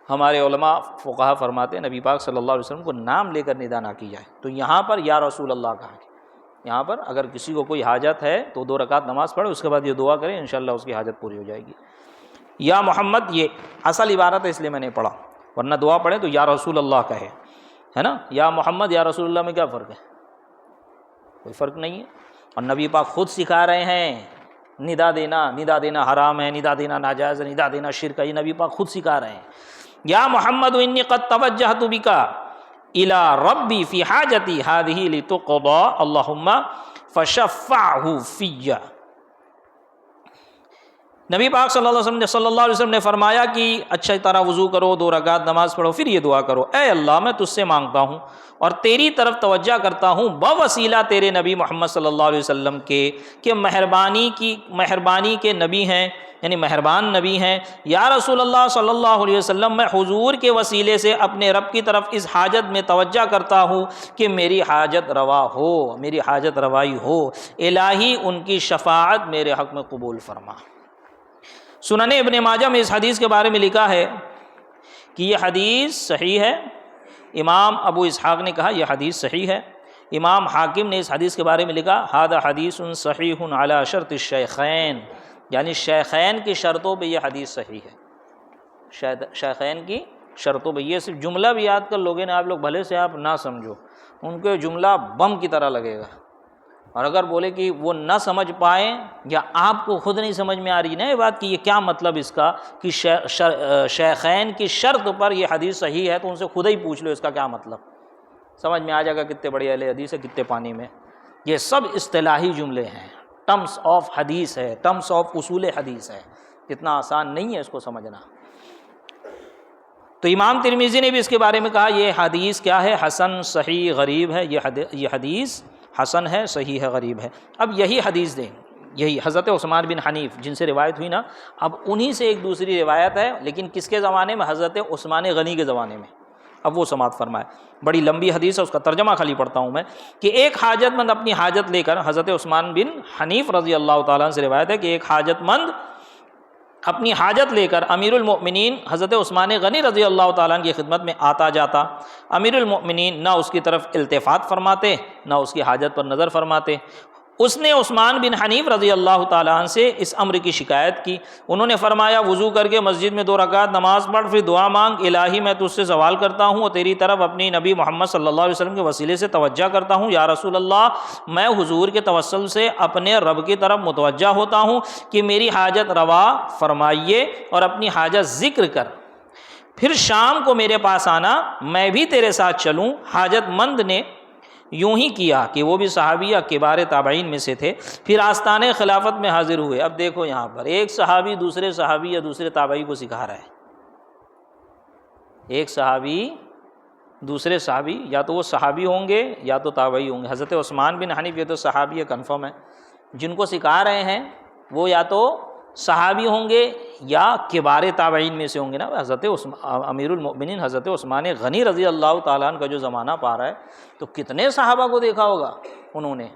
ہمارے علماء فقہا فرماتے ہیں نبی پاک صلی اللہ علیہ وسلم کو نام لے کر ندا نہ کی جائے، تو یہاں پر یا رسول اللہ کہا کہ یہاں پر اگر کسی کو کوئی حاجت ہے تو 2 رکعت نماز پڑھے، اس کے بعد یہ دعا کرے، انشاءاللہ اس کی حاجت پوری ہو جائے گی۔ یا محمد یہ اصل عبارت ہے، اس لیے میں نے پڑھا، ورنہ دعا پڑھیں تو یا رسول اللہ کہے، ہے نا؟ یا محمد یا رسول اللہ میں کیا فرق ہے؟ کوئی فرق نہیں ہے، اور نبی پاک خود سکھا رہے ہیں ندا دینا حرام ہے، ندا دینا ناجائز ہے، ندا دینا شرک ہے، یہ نبی پاک خود سکھا رہے ہیں۔ یا محمد انی قد توجہت بک الی ربی فی حاجتی ہذہ لتقضی اللہم فشفعہ فی۔ نبی پاک صلی اللہ علیہ وسلم نے فرمایا کہ اچھا طرح وضو کرو، 2 رکعت نماز پڑھو، پھر یہ دعا کرو، اے اللہ میں تجھ سے مانگتا ہوں اور تیری طرف توجہ کرتا ہوں بوسیلہ تیرے نبی محمد صلی اللہ علیہ وسلم کے کہ مہربانی کے نبی ہیں، یعنی مہربان نبی ہیں۔ یا رسول اللہ صلی اللہ علیہ وسلم میں حضور کے وسیلے سے اپنے رب کی طرف اس حاجت میں توجہ کرتا ہوں کہ میری حاجت روا ہو، میری حاجت روائی ہو، الہی ان کی شفاعت میرے حق میں قبول فرما۔ سنن ابن ماجہ میں اس حدیث کے بارے میں لکھا ہے کہ یہ حدیث صحیح ہے۔ امام ابو اسحاق نے کہا یہ حدیث صحیح ہے۔ امام حاکم نے اس حدیث کے بارے میں لکھا ھذا حدیث صحیح علی شرط الشیخین، یعنی شیخین کی شرطوں پہ یہ حدیث صحیح ہے۔ شیخین کی شرطوں پہ، یہ صرف جملہ بھی یاد کر لوگے نا آپ لوگ، بھلے سے آپ نہ سمجھو، ان کے جملہ بم کی طرح لگے گا، اور اگر بولے کہ وہ نہ سمجھ پائیں یا آپ کو خود نہیں سمجھ میں آ رہی نا یہ بات کہ یہ کیا مطلب اس کا کہ شیخین کی شرط پر یہ حدیث صحیح ہے، تو ان سے خود ہی پوچھ لو اس کا کیا مطلب، سمجھ میں آ جائے گا کتنے بڑے اہل حدیث ہے، کتنے پانی میں۔ یہ سب اصطلاحی جملے ہیں، ٹرمز آف حدیث ہے، ٹرمز آف اصول حدیث ہے، اتنا آسان نہیں ہے اس کو سمجھنا۔ تو امام ترمذی نے بھی اس کے بارے میں کہا یہ حدیث کیا ہے؟ حسن صحیح غریب ہے، یہ حدیث حسن ہے، صحیح ہے، غریب ہے۔ اب یہی حدیث دیں، یہی حضرت عثمان بن حنیف جن سے روایت ہوئی نا، اب انہی سے ایک دوسری روایت ہے، لیکن کس کے زمانے میں؟ حضرت عثمان غنی کے زمانے میں۔ اب وہ سماعت فرمائے، بڑی لمبی حدیث ہے، اس کا ترجمہ خالی پڑھتا ہوں میں کہ ایک حاجت مند اپنی حاجت لے کر، حضرت عثمان بن حنیف رضی اللہ تعالیٰ عنہ سے روایت ہے کہ ایک حاجت مند اپنی حاجت لے کر امیر المؤمنین حضرت عثمان غنی رضی اللہ تعالیٰ عنہ کی خدمت میں آتا جاتا۔ امیر المؤمنین نہ اس کی طرف التفات فرماتے نہ اس کی حاجت پر نظر فرماتے۔ اس نے عثمان بن حنیف رضی اللہ تعالیٰ عنہ سے اس امر کی شکایت کی۔ انہوں نے فرمایا وضو کر کے مسجد میں 2 رکعت نماز پڑھ، پھر دعا مانگ، الہی میں تجھ سے سوال کرتا ہوں اور تیری طرف اپنی نبی محمد صلی اللہ علیہ وسلم کے وسیلے سے توجہ کرتا ہوں، یا رسول اللہ میں حضور کے توسل سے اپنے رب کی طرف متوجہ ہوتا ہوں کہ میری حاجت روا فرمائیے اور اپنی حاجت ذکر کر، پھر شام کو میرے پاس آنا، میں بھی تیرے ساتھ چلوں۔ حاجت مند نے یوں ہی کیا کہ وہ بھی صحابی یا کبار تابعین میں سے تھے، پھر آستانے خلافت میں حاضر ہوئے۔ اب دیکھو یہاں پر ایک صحابی دوسرے صحابی یا دوسرے تابعی کو سکھا رہا ہے، ایک صحابی دوسرے صحابی، یا تو وہ صحابی ہوں گے یا تو تابعی ہوں گے۔ حضرت عثمان بن حنیف یہ تو صحابی ہے کنفرم ہے، جن کو سکھا رہے ہیں وہ یا تو صحابی ہوں گے یا کبار تابعین میں سے ہوں گے نا۔ حضرت امیر المؤمنین حضرت عثمان غنی رضی اللہ تعالیٰ عنہ کا جو زمانہ پا رہا ہے تو کتنے صحابہ کو دیکھا ہوگا انہوں نے۔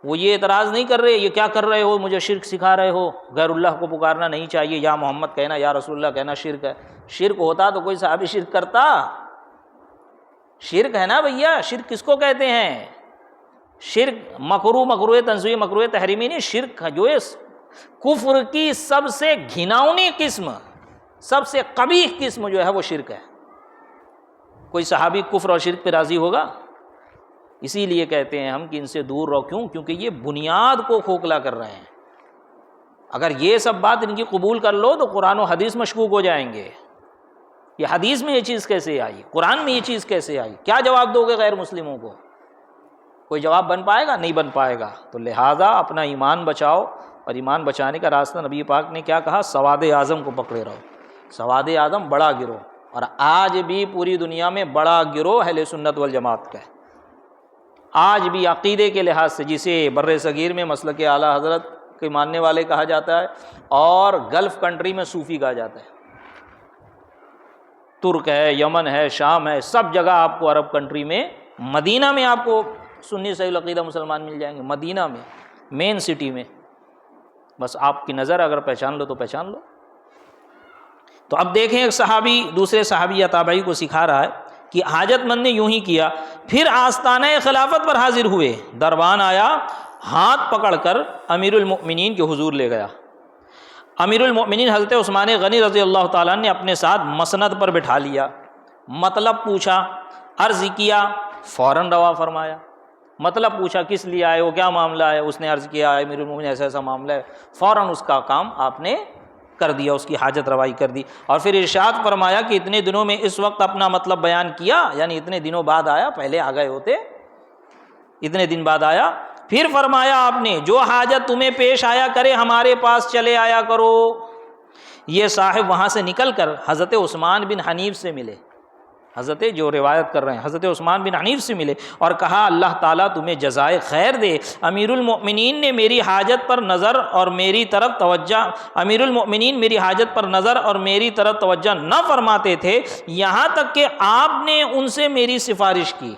وہ یہ اعتراض نہیں کر رہے یہ کیا کر رہے ہو، مجھے شرک سکھا رہے ہو، غیر اللہ کو پکارنا نہیں چاہیے، یا محمد کہنا یا رسول اللہ کہنا شرک ہے۔ شرک ہوتا تو کوئی صحابی شرک کرتا؟ شرک ہے نا بھیا، شرک کس کو کہتے ہیں؟ شرک مکروہ تنزیہی مکروہ تحریمی نہیں، شرک جو ہے کفر کی سب سے گھناؤنی قسم، سب سے قبیح قسم جو ہے وہ شرک ہے۔ کوئی صحابی کفر اور شرک پہ راضی ہوگا؟ اسی لیے کہتے ہیں ہم کہ ان سے دور رہو۔ کیوں؟ کیونکہ یہ بنیاد کو کھوکھلا کر رہے ہیں۔ اگر یہ سب بات ان کی قبول کر لو تو قرآن و حدیث مشکوک ہو جائیں گے۔ یہ حدیث میں یہ چیز کیسے آئی، قرآن میں یہ چیز کیسے آئی؟ کیا جواب دو گے غیر مسلموں کو؟ کوئی جواب بن پائے گا؟ نہیں بن پائے گا۔ تو لہٰذا اپنا ایمان بچاؤ، اور ایمان بچانے کا راستہ نبی پاک نے کیا کہا؟ سواد اعظم کو پکڑے رہو۔ سواد اعظم بڑا گروہ، اور آج بھی پوری دنیا میں بڑا گروہ اہل سنت والجماعت کا ہے۔ آج بھی عقیدے کے لحاظ سے جسے بر صغیر میں مسلک اعلیٰ حضرت کے ماننے والے کہا جاتا ہے، اور گلف کنٹری میں صوفی کہا جاتا ہے، ترک ہے، یمن ہے، شام ہے، سب جگہ آپ کو عرب کنٹری میں، مدینہ میں آپ کو سنی صحیح العقیدہ مسلمان مل جائیں گے، مدینہ میں، مین سٹی میں۔ بس آپ کی نظر اگر پہچان لو تو پہچان لو۔ تو اب دیکھیں ایک صحابی دوسرے صحابی یا تابعی کو سکھا رہا ہے کہ حاجت مند نے یوں ہی کیا، پھر آستانہ خلافت پر حاضر ہوئے، دربان آیا، ہاتھ پکڑ کر امیر المؤمنین کے حضور لے گیا۔ امیر المؤمنین حضرت عثمان غنی رضی اللہ تعالیٰ نے اپنے ساتھ مسند پر بٹھا لیا، مطلب پوچھا، عرض کیا، فوراً روا فرمایا۔ مطلب پوچھا کس لیے آئے ہو، کیا معاملہ ہے؟ اس نے عرض کیا امیر المؤمنین ایسا ایسا معاملہ ہے، فوراً اس کا کام آپ نے کر دیا، اس کی حاجت روائی کر دی۔ اور پھر ارشاد فرمایا کہ اتنے دنوں میں اس وقت اپنا مطلب بیان کیا، یعنی اتنے دنوں بعد آیا، پہلے آ گئے ہوتے، اتنے دن بعد آیا۔ پھر فرمایا آپ نے جو حاجت تمہیں پیش آیا کرے ہمارے پاس چلے آیا کرو۔ یہ صاحب وہاں سے نکل کر حضرت عثمان بن حنیف سے ملے، حضرت جو روایت کر رہے ہیں حضرت عثمان بن حنیف سے ملے اور کہا اللہ تعالیٰ تمہیں جزائے خیر دے، امیر المؤمنین نے میری حاجت پر نظر اور میری طرف توجہ، امیر المؤمنین میری حاجت پر نظر اور میری طرف توجہ نہ فرماتے تھے، یہاں تک کہ آپ نے ان سے میری سفارش کی۔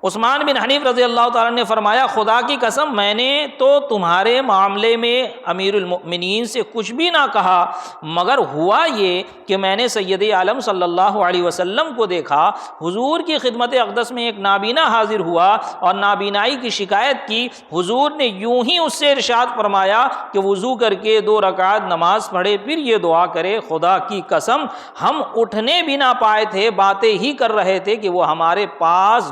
عثمان بن حنیف رضی اللہ تعالیٰ نے فرمایا خدا کی قسم میں نے تو تمہارے معاملے میں امیر المؤمنین سے کچھ بھی نہ کہا، مگر ہوا یہ کہ میں نے سید عالم صلی اللہ علیہ وسلم کو دیکھا، حضور کی خدمت اقدس میں ایک نابینا حاضر ہوا اور نابینائی کی شکایت کی، حضور نے یوں ہی اس سے ارشاد فرمایا کہ وضو کر کے 2 رکعت نماز پڑھے، پھر یہ دعا کرے خدا کی قسم ہم اٹھنے بھی نہ پائے تھے، باتیں ہی کر رہے تھے کہ وہ ہمارے پاس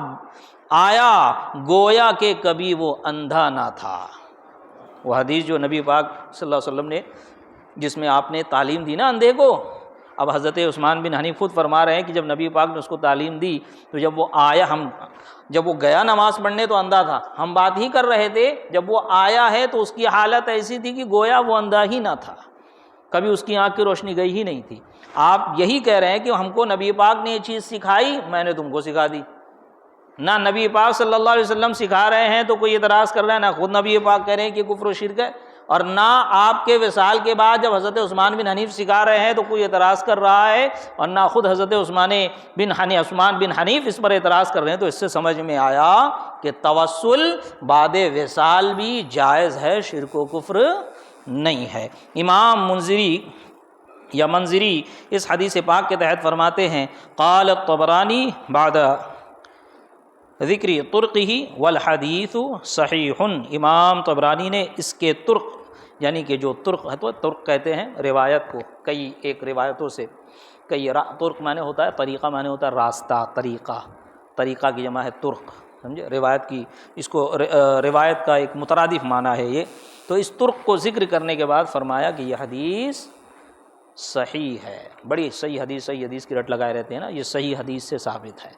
آیا، گویا کہ کبھی وہ اندھا نہ تھا۔ وہ حدیث جو نبی پاک صلی اللہ علیہ وسلم نے جس میں آپ نے تعلیم دی نا اندھے کو، اب حضرت عثمان بن حنیف خود فرما رہے ہیں کہ جب نبی پاک نے اس کو تعلیم دی تو جب وہ آیا، جب وہ گیا نماز پڑھنے تو اندھا تھا، ہم بات ہی کر رہے تھے، جب وہ آیا ہے تو اس کی حالت ایسی تھی کہ گویا وہ اندھا ہی نہ تھا، کبھی اس کی آنکھ کی روشنی گئی ہی نہیں تھی۔ آپ یہی کہہ رہے ہیں کہ ہم کو نبی پاک نے یہ چیز سکھائی، میں نے تم کو سکھا دی۔ نہ نبی پاک صلی اللہ علیہ وسلم سکھا رہے ہیں تو کوئی اعتراض کر رہا ہے، نہ خود نبی پاک کہہ رہے ہیں کہ کفر و شرک ہے، اور نہ آپ کے وصال کے بعد جب حضرت عثمان بن حنیف سکھا رہے ہیں تو کوئی اعتراض کر رہا ہے، اور نہ خود حضرت عثمان بن حنیف اس پر اعتراض کر رہے ہیں۔ تو اس سے سمجھ میں آیا کہ توسل بعد وصال بھی جائز ہے، شرک و کفر نہیں ہے۔ امام منذری یا منذری اس حدیث پاک کے تحت فرماتے ہیں قال الطبرانی بعد ذکر طرقہ والحدیث صحیح، امام طبرانی نے اس کے طرق یعنی کہ جو طرق ہے تو طرق کہتے ہیں روایت کو، کئی ایک روایتوں سے کئی طرق معنی ہوتا ہے طریقہ معنی ہوتا ہے راستہ، طریقہ کی جمع ہے طرق، سمجھے، روایت کی اس کو روایت کا ایک مترادف معنی ہے یہ۔ تو اس طرق کو ذکر کرنے کے بعد فرمایا کہ یہ حدیث صحیح ہے، بڑی صحیح حدیث کی رٹ لگائے رہتے ہیں نا، یہ صحیح حدیث سے ثابت ہے۔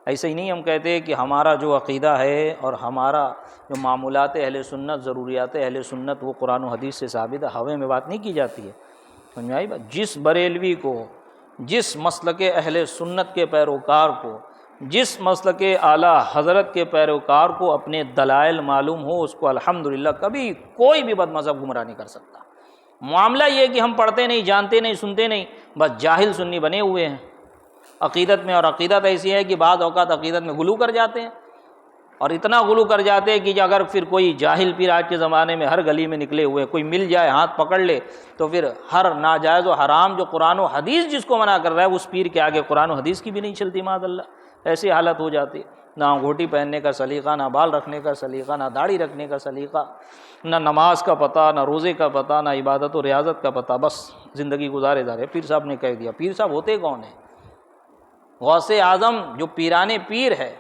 ایسے ہی نہیں ہم کہتے کہ ہمارا جو عقیدہ ہے اور ہمارا جو معمولات اہل سنت، ضروریات اہل سنت وہ قرآن و حدیث سے ثابت ہے، ہوے میں بات نہیں کی جاتی ہے، سمجھ میں آئی بات؟ جس بریلوی کو، جس مسلک اہل سنت کے پیروکار کو، جس مسلک اعلیٰ حضرت کے پیروکار کو اپنے دلائل معلوم ہو، اس کو الحمدللہ کبھی کوئی بھی بد مذہب گمراہ نہیں کر سکتا۔ معاملہ یہ کہ ہم پڑھتے نہیں، جانتے نہیں، سنتے نہیں، بس جاہل سنی بنے ہوئے ہیں عقیدت میں، اور عقیدت ایسی ہے کہ بعض اوقات عقیدت میں غلو کر جاتے ہیں، اور اتنا غلو کر جاتے ہیں کہ اگر پھر کوئی جاہل پیر آج کے زمانے میں ہر گلی میں نکلے ہوئے کوئی مل جائے ہاتھ پکڑ لے تو پھر ہر ناجائز و حرام جو قرآن و حدیث جس کو منع کر رہا ہے اس پیر کے آگے قرآن و حدیث کی بھی نہیں چلتی، معاذ اللہ، ایسی حالت ہو جاتی، نہ انگوٹھی پہننے کا سلیقہ، نہ بال رکھنے کا سلیقہ، نہ داڑھی رکھنے کا سلیقہ، نہ نماز کا پتہ، نہ روزے کا پتہ، نہ عبادت و ریاضت کا پتہ، بس زندگی گزارے جا رہے۔ پیر صاحب نے کہہ دیا، پیر صاحب ہوتے کون ہیں؟ غوث اعظم جو پیرانے پیر ہے،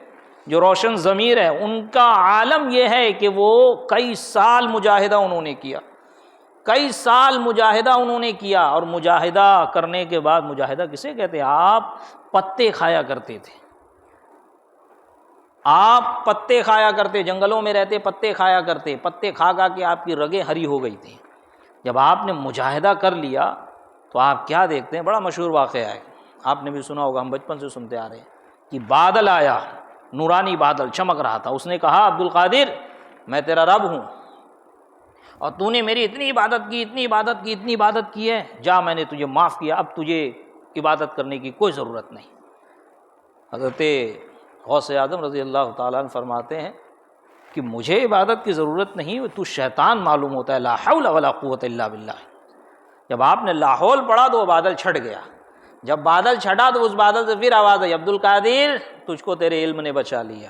جو روشن ضمیر ہے، ان کا عالم یہ ہے کہ وہ کئی سال مجاہدہ انہوں نے کیا، کئی سال مجاہدہ انہوں نے کیا، اور مجاہدہ کرنے کے بعد، مجاہدہ کسے کہتے ہیں؟ آپ پتے کھایا کرتے تھے، آپ پتے کھایا کرتے، جنگلوں میں رہتے پتے کھایا کرتے، پتے کھا کے آپ کی رگیں ہری ہو گئی تھیں۔ جب آپ نے مجاہدہ کر لیا تو آپ کیا دیکھتے ہیں؟ بڑا مشہور واقعہ ہے، آپ نے بھی سنا ہوگا، ہم بچپن سے سنتے آ رہے ہیں کہ بادل آیا، نورانی بادل چمک رہا تھا، اس نے کہا عبد القادر میں تیرا رب ہوں اور تو نے میری اتنی عبادت کی، اتنی عبادت کی، اتنی عبادت کی ہے، جا میں نے تجھے معاف کیا، اب تجھے عبادت کرنے کی کوئی ضرورت نہیں۔ حضرت غوث اعظم رضی اللہ تعالیٰ عنہ فرماتے ہیں کہ مجھے عبادت کی ضرورت نہیں، تو شیطان معلوم ہوتا ہے، لا حول ولا قوت الا باللہ۔ جب آپ نے لاحول پڑھا تو وہ بادل چھٹ گیا، جب بادل چھٹا تو اس بادل سے پھر آواز آئی، عبد القادر تجھ کو تیرے علم نے بچا لیا۔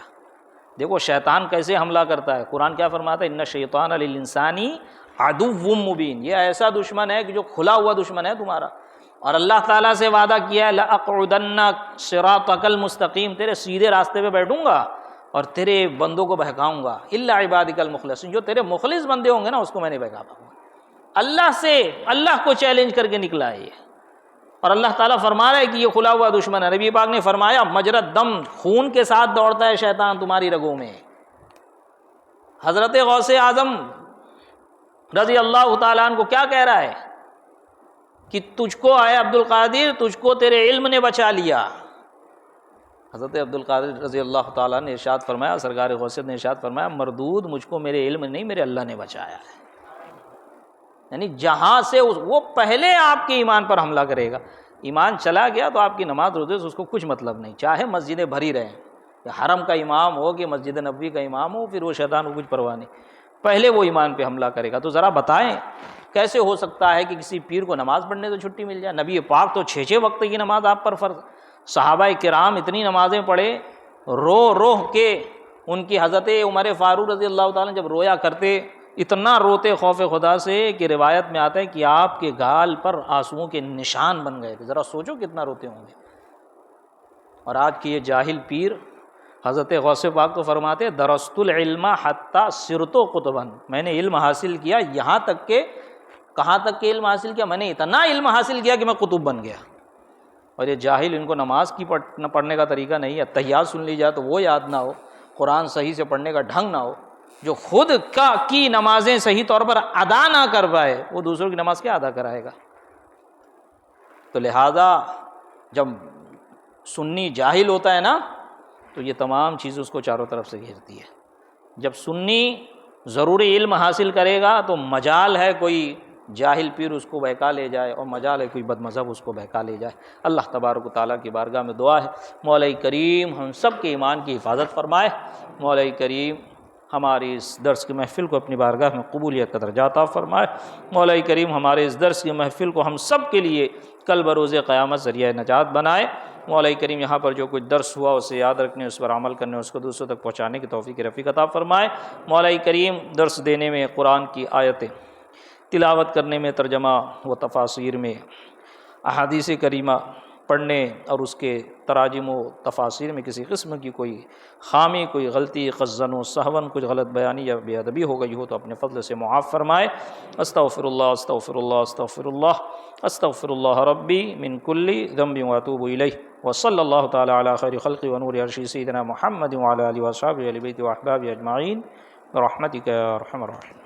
دیکھو شیطان کیسے حملہ کرتا ہے، قرآن کیا فرماتا ہے؟ ان الشیطان للانسان عدو مبین، یہ ایسا دشمن ہے کہ جو کھلا ہوا دشمن ہے تمہارا، اور اللہ تعالیٰ سے وعدہ کیا ہے لأقعدن صراطک المستقیم، تیرے سیدھے راستے پہ بیٹھوں گا اور تیرے بندوں کو بہکاؤں گا، الا عبادک المخلصین، جو تیرے مخلص بندے ہوں گے نا اس کو میں نے بہکا پاؤں گا۔ اللہ کو چیلنج کر کے نکلا ہے یہ، اور اللہ تعالیٰ فرما رہا ہے کہ یہ کھلا ہوا دشمن ہے۔ نبی پاک نے فرمایا مجرد دم، خون کے ساتھ دوڑتا ہے شیطان تمہاری رگوں میں۔ حضرت غوث اعظم رضی اللہ تعالیٰ عنہ کو کیا کہہ رہا ہے کہ تجھ کو آئے عبد القادر، تجھ کو تیرے علم نے بچا لیا۔ حضرت عبد القادر رضی اللہ تعالیٰ نے ارشاد فرمایا، سرکار غوثیت نے ارشاد فرمایا مردود، مجھ کو میرے علم نہیں میرے اللہ نے بچایا ہے۔ یعنی جہاں سے وہ پہلے آپ کے ایمان پر حملہ کرے گا، ایمان چلا گیا تو آپ کی نماز روزے سے اس کو کچھ مطلب نہیں، چاہے مسجدیں بھری رہیں، کہ حرم کا امام ہو کہ مسجد نبوی کا امام ہو، پھر وہ شیطان کو کچھ پرواہ نہیں، پہلے وہ ایمان پہ حملہ کرے گا۔ تو ذرا بتائیں کیسے ہو سکتا ہے کہ کسی پیر کو نماز پڑھنے تو چھٹی مل جائے؟ نبی پاک تو 6 وقت کی نماز آپ پر فرض، صحابہ کرام اتنی نمازیں پڑھے، رو کے ان کی حضرت عمر فاروق رضی اللہ تعالیٰ جب رویا کرتے، اتنا روتے خوف خدا سے کہ روایت میں آتا ہے کہ آپ کے گال پر آنسوؤں کے نشان بن گئے تھے۔ ذرا سوچو کتنا روتے ہوں گے۔ اور آج کی یہ جاہل پیر حضرت غوث پاک تو فرماتے درست العلم حتی صرت قطبا، میں نے علم حاصل کیا یہاں تک کہ، کہاں تک کہ علم حاصل کیا؟ میں نے اتنا علم حاصل کیا کہ میں قطب بن گیا۔ اور یہ جاہل، ان کو نماز کی پڑھنے کا طریقہ نہیں ہے، تحیات سن لی جائے تو وہ یاد نہ ہو، قرآن صحیح سے پڑھنے کا ڈھنگ نہ ہو، جو خود کی نمازیں صحیح طور پر ادا نہ کر پائے وہ دوسروں کی نماز کیا ادا کرائے گا؟ تو لہذا جب سنی جاہل ہوتا ہے نا تو یہ تمام چیزیں اس کو چاروں طرف سے گھیرتی ہے۔ جب سنی ضروری علم حاصل کرے گا تو مجال ہے کوئی جاہل پیر اس کو بہکا لے جائے، اور مجال ہے کوئی بد مذہب اس کو بہکا لے جائے۔ اللہ تبارک و تعالیٰ کی بارگاہ میں دعا ہے مولا کریم ہم سب کے ایمان کی حفاظت فرمائے، مولا کریم ہماری اس درس کی محفل کو اپنی بارگاہ میں قبولیت کا درجہ عطا فرمائے۔ مولا کریم ہمارے اس درس کی محفل کو ہم سب کے لیے کل بروز قیامت ذریعہ نجات بنائے۔ مولا کریم یہاں پر جو کچھ درس ہوا اسے یاد رکھنے، اس پر عمل کرنے، اس کو دوسروں تک پہنچانے کی توفیق رفیق عطا فرمائے۔ مولا کریم درس دینے میں، قرآن کی آیتیں تلاوت کرنے میں، ترجمہ و تفاسیر میں، احادیث کریمہ پڑھنے اور اس کے تراجم و تفاسیر میں کسی قسم کی کوئی خامی، کوئی غلطی، قصداً و سہواً کچھ غلط بیانی یا بے ادبی ہو گئی ہو تو اپنے فضل سے معاف فرمائے۔ استغفر اللہ استغفر اللہ استغفر اللہ استغفر اللہ ربی من کل ذنب واتوب الیہ، وصلی اللہ تعالی علی خیر خلق و نور عرشی سیدنا محمد وعلی آلہ وصحبہ اہل بیت و احباب اجمعین برحمتک یا ارحم الراحمین۔